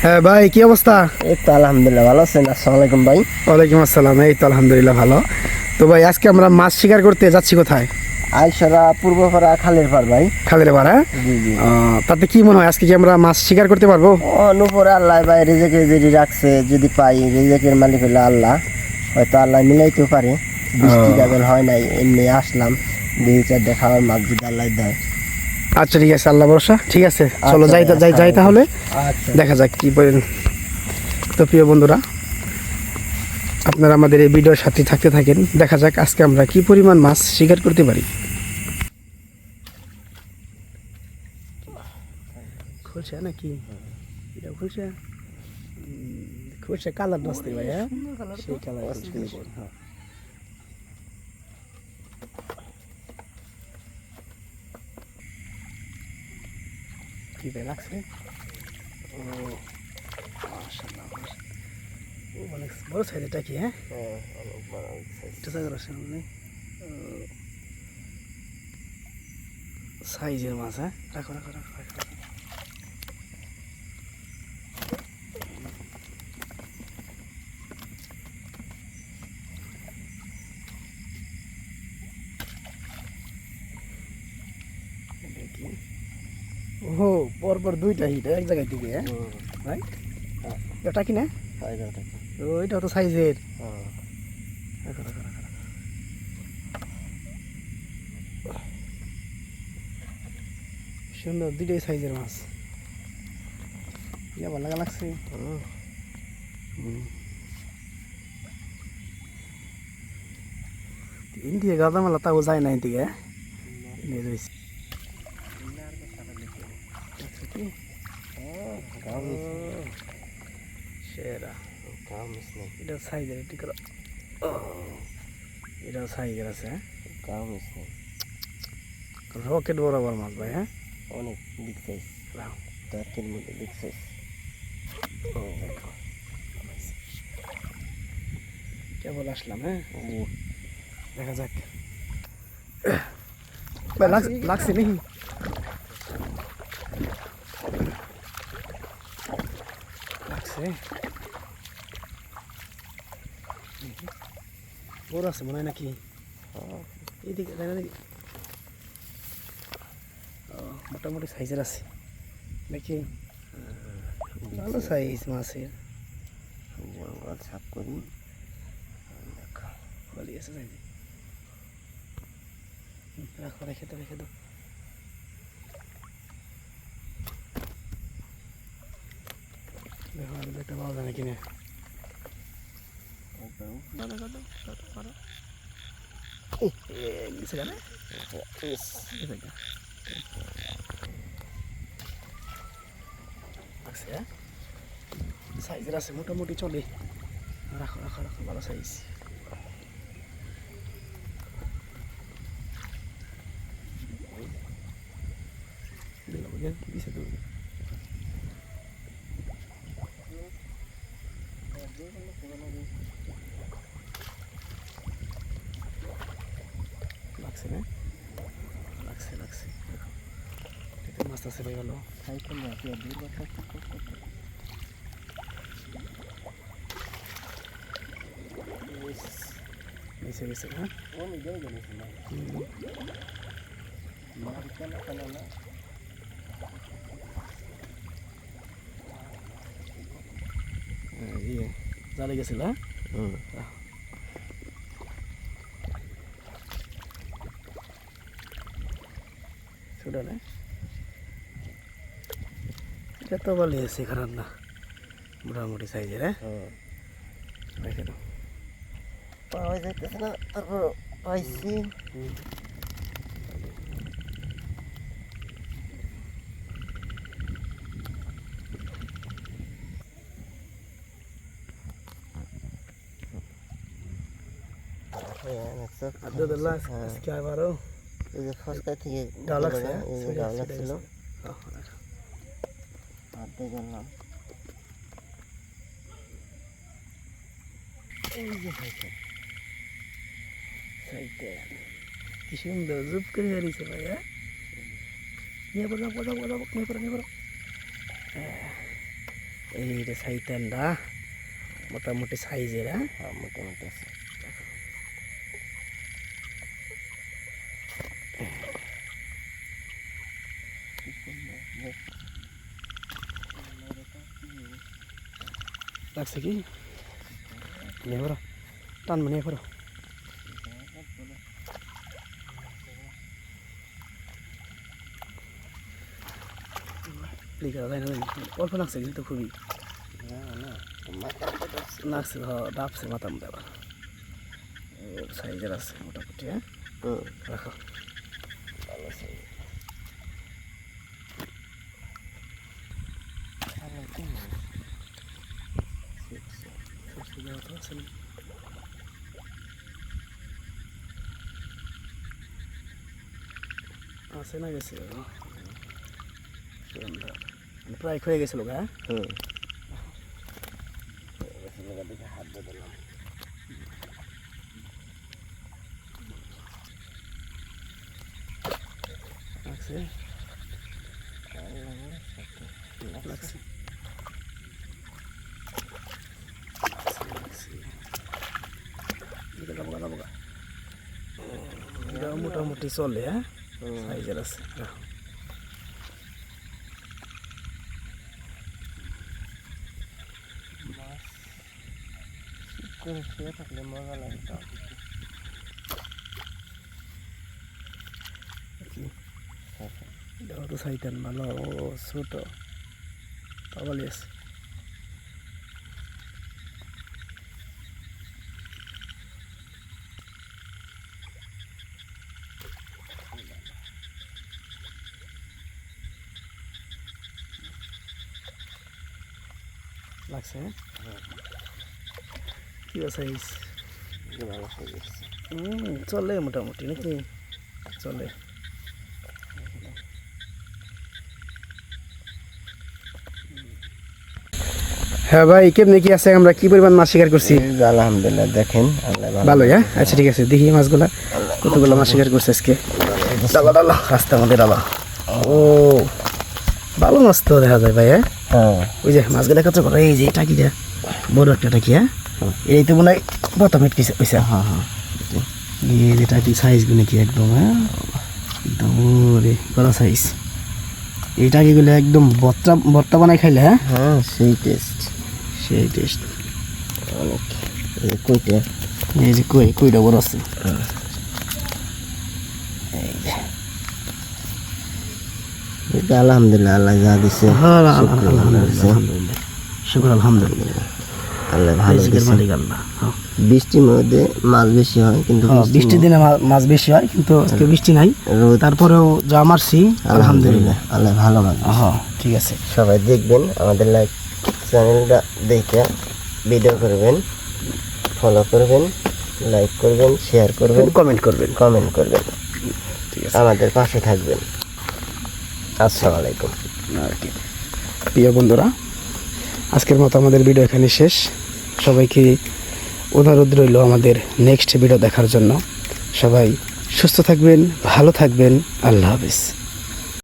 হ্যাঁ ভাই, কি অবস্থা? এই তো আলহামদুলিল্লাহ ভালো আছেন। আসসালামু আলাইকুম ভাই। ওয়ালাইকুম আসসালাম। এই তো আলহামদুলিল্লাহ ভালো। তো ভাই, আজকে আমরা মাছ শিকার করতে যাচ্ছি কোথায়? আইসরা পূর্বপাড়া খালের পার ভাই। খালের পাড়া? জি জি। তাতে কি মনে হয় আজকে কি আমরা মাছ শিকার করতে পারবো? অনুপরে আল্লাহ ভাই রিজেকে যদি রাখছে, যদি পাই, রিজেকের মালিক হলো আল্লাহ, হয়তো আল্লাহ মিলাইতেও পারে। বৃষ্টি গাজল হয় নাই, এমনি আসলাম, দুই চারটে খাওয়ার মাছ যদি আল্লাহ দেয়। আচ্ছা ঠিক আছে, আল্লাহ ভরসা। ঠিক আছে, চলো আচ্ছা যাই ভাই, যাই যাই তাহলে। আচ্ছা দেখা যাক কি বলেন। তো প্রিয় বন্ধুরা, আপনারা আমাদের এই ভিডিওর সাথে থাকতে থাকেন। দেখা যাক আজকে আমরা কি পরিমাণ মাছ শিকার করতে পারি। খুলছে নাকি? এটা খুলছে, খুলছে কালার নষ্ট ভাই। হ্যাঁ, সেই কালার খুলছে। কি ভাই লাগছে? ও মাশাআল্লাহ, ও অনেক বড় সাইজ। এটা কি? হ্যাঁ, সাইজের মাছ। হ্যাঁ, রাখো রাখো রাখো রাখো। ও পরপর দুইটা হিট এক জায়গায় থেকে। হ্যাঁ ভাই, এটা কি না? ও এটা তো সাইজের। রাখো রাখো রাখো রাখো। সুন্দর, দুইটাই সাইজের মাছ। ইয়া ভালো লাগা লাগছে। ইন্ডিয়া গাদামালা তাও যায় না এদিকে। নিয়ে রয়েছে সেরা। এটা সাইজের, এটি করো। এটাও সাইজের আছে। রকেট বরাবর মাছ ভাই। হ্যাঁ, অনেক বিগ সাইজ, দাঁতের মধ্যে বিগ সাইজ। দেখো কেবল আসলাম। হ্যাঁ, দেখা যাক ভাই, লাগছে নাকি? লাগছে, বড় আছে মনে হয় নাকি? এইদিকে তাই না নাকি? মোটামুটি সাইজের আছে নাকি? ভালো সাইজ মাছের। জঙ্গল সাফ করি, ভালো আছে সাইজ। রাখো, রেখে দাও রেখে দাও। দেখো আর একটা পাওয়া যায় নাকি না? সাইজের আছে, মোটামুটি চলে। রাখো রাখো রাখো, ভালো সাইজ। লাগছে না? লাগছে লাগছে। মাছ আছে ভাই, ভালো। নিচে গেছে। হ্যাঁ, ইয়ে জালে গেছিল। হ্যাঁ, ছোট না, এটা তো ভালো আছে, খারাপ না, মোটামুটি সাইজের। হ্যাঁ, রেখে দাও। পাওয়া যাইতেছে না, তারপর পাইছি। আব্দুল্লাহ আজকে আবারও এই যে ফসকা থেকে ডাল লাগছে। এই যে ডাল লাগছিল, এই যে সাইডে কি সুন্দর জুপ করে হারিয়েছে ভাই। হ্যাঁ, নিয়ে পড়ো পড়ো পড়ো, নিয়ে পড়ো নিয়ে পড়ো। এই রে সাইতানটা মোটামুটি সাইজের। হ্যাঁ হ্যাঁ মোটামুটি আছে। লাগছে কি নিয়ে পড়ো, টানবো নিয়ে পড়ো। লিখা যায় না, অল্প লাগছে কিন্তু খুবই লাগছে। ডাবছে মাথা মতো আবার সাইজের আছে মোটামুটি। হ্যাঁ রাখো। ভালো সাইজ। আছে না গেছে প্রায় হয়ে গেছিল গা। হাত দিয়ে দিলাম। লাগছে লাগছে মোটামুটি চলে। হ্যাঁ সাইজের আছে। করে শুয়ে থাকলে মজা লাগে। এটাও তো সাইতান ভালো ছোট পাগলি আছে। লাগছে কি সাইজ? ভালো সাইজ। চলে মোটামুটি নাকি চলে। হ্যাঁ ভাই কেমনি কি আছে, আমরা কি পরিমাণ মাছ শিকার করছি? আলহামদুলিল্লাহ দেখেন ভালোই। হ্যাঁ আচ্ছা ঠিক আছে, দেখি মাছগুলা কতগুলো মাছ শিকার করছে আজকে। ডালা ডালা রাস্তা আমাদের ডালা। ও ভালো মাছ তো দেখা যায় ভাই। হ্যাঁ ওই যে মাছগুলা কত করে, এই যে টাকিটা বড় একটা টাকি। হ্যাঁ এই তো মনে হয় প্রথম পয়সা। হ্যাঁ হ্যাঁ এই যে টাকি সাইজ গুলো কি একদম। হ্যাঁ একদম রে বড় সাইজ। এই টাকিগুলো একদম ভর্তা বানাই খাইলে। হ্যাঁ হ্যাঁ সেই টেস্ট। সেই টেস্ট অনেক। এই কইটা, এই যে কইটা বড় আছে। আলহামদুলিল্লাহ আল্লাহ যা দিছে। হ্যাঁ আলহামদুলিল্লাহ শুকর আলহামদুলিল্লাহ। আল্লাহ ভালো দিছে। মালিক আল্লাহ। বৃষ্টির মধ্যে মাছ বেশি হয়, কিন্তু বৃষ্টির দিনে মাছ বেশি হয়, কিন্তু আজকে বৃষ্টি নাই। তারপরেও যা মারছি আলহামদুলিল্লাহ আল্লাহ ভালো মাছ। হ্যাঁ ঠিক আছে। সবাই দেখবেন আমাদের লাইক চ্যানেলটা দেখে ভিডিও করবেন, ফলো করবেন, লাইক করবেন, শেয়ার করবেন, কমেন্ট করবেন। ঠিক আছে, আমাদের পাশে থাকবেন। আসসালামু আলাইকুম। প্রিয় বন্ধুরা, আজকের মতো আমাদের ভিডিও এখানে শেষ। সবাইকে অনুরোধ রইল আমাদের নেক্সট ভিডিও দেখার জন্য। সবাই সুস্থ থাকবেন, ভালো থাকবেন। আল্লাহ হাফেজ।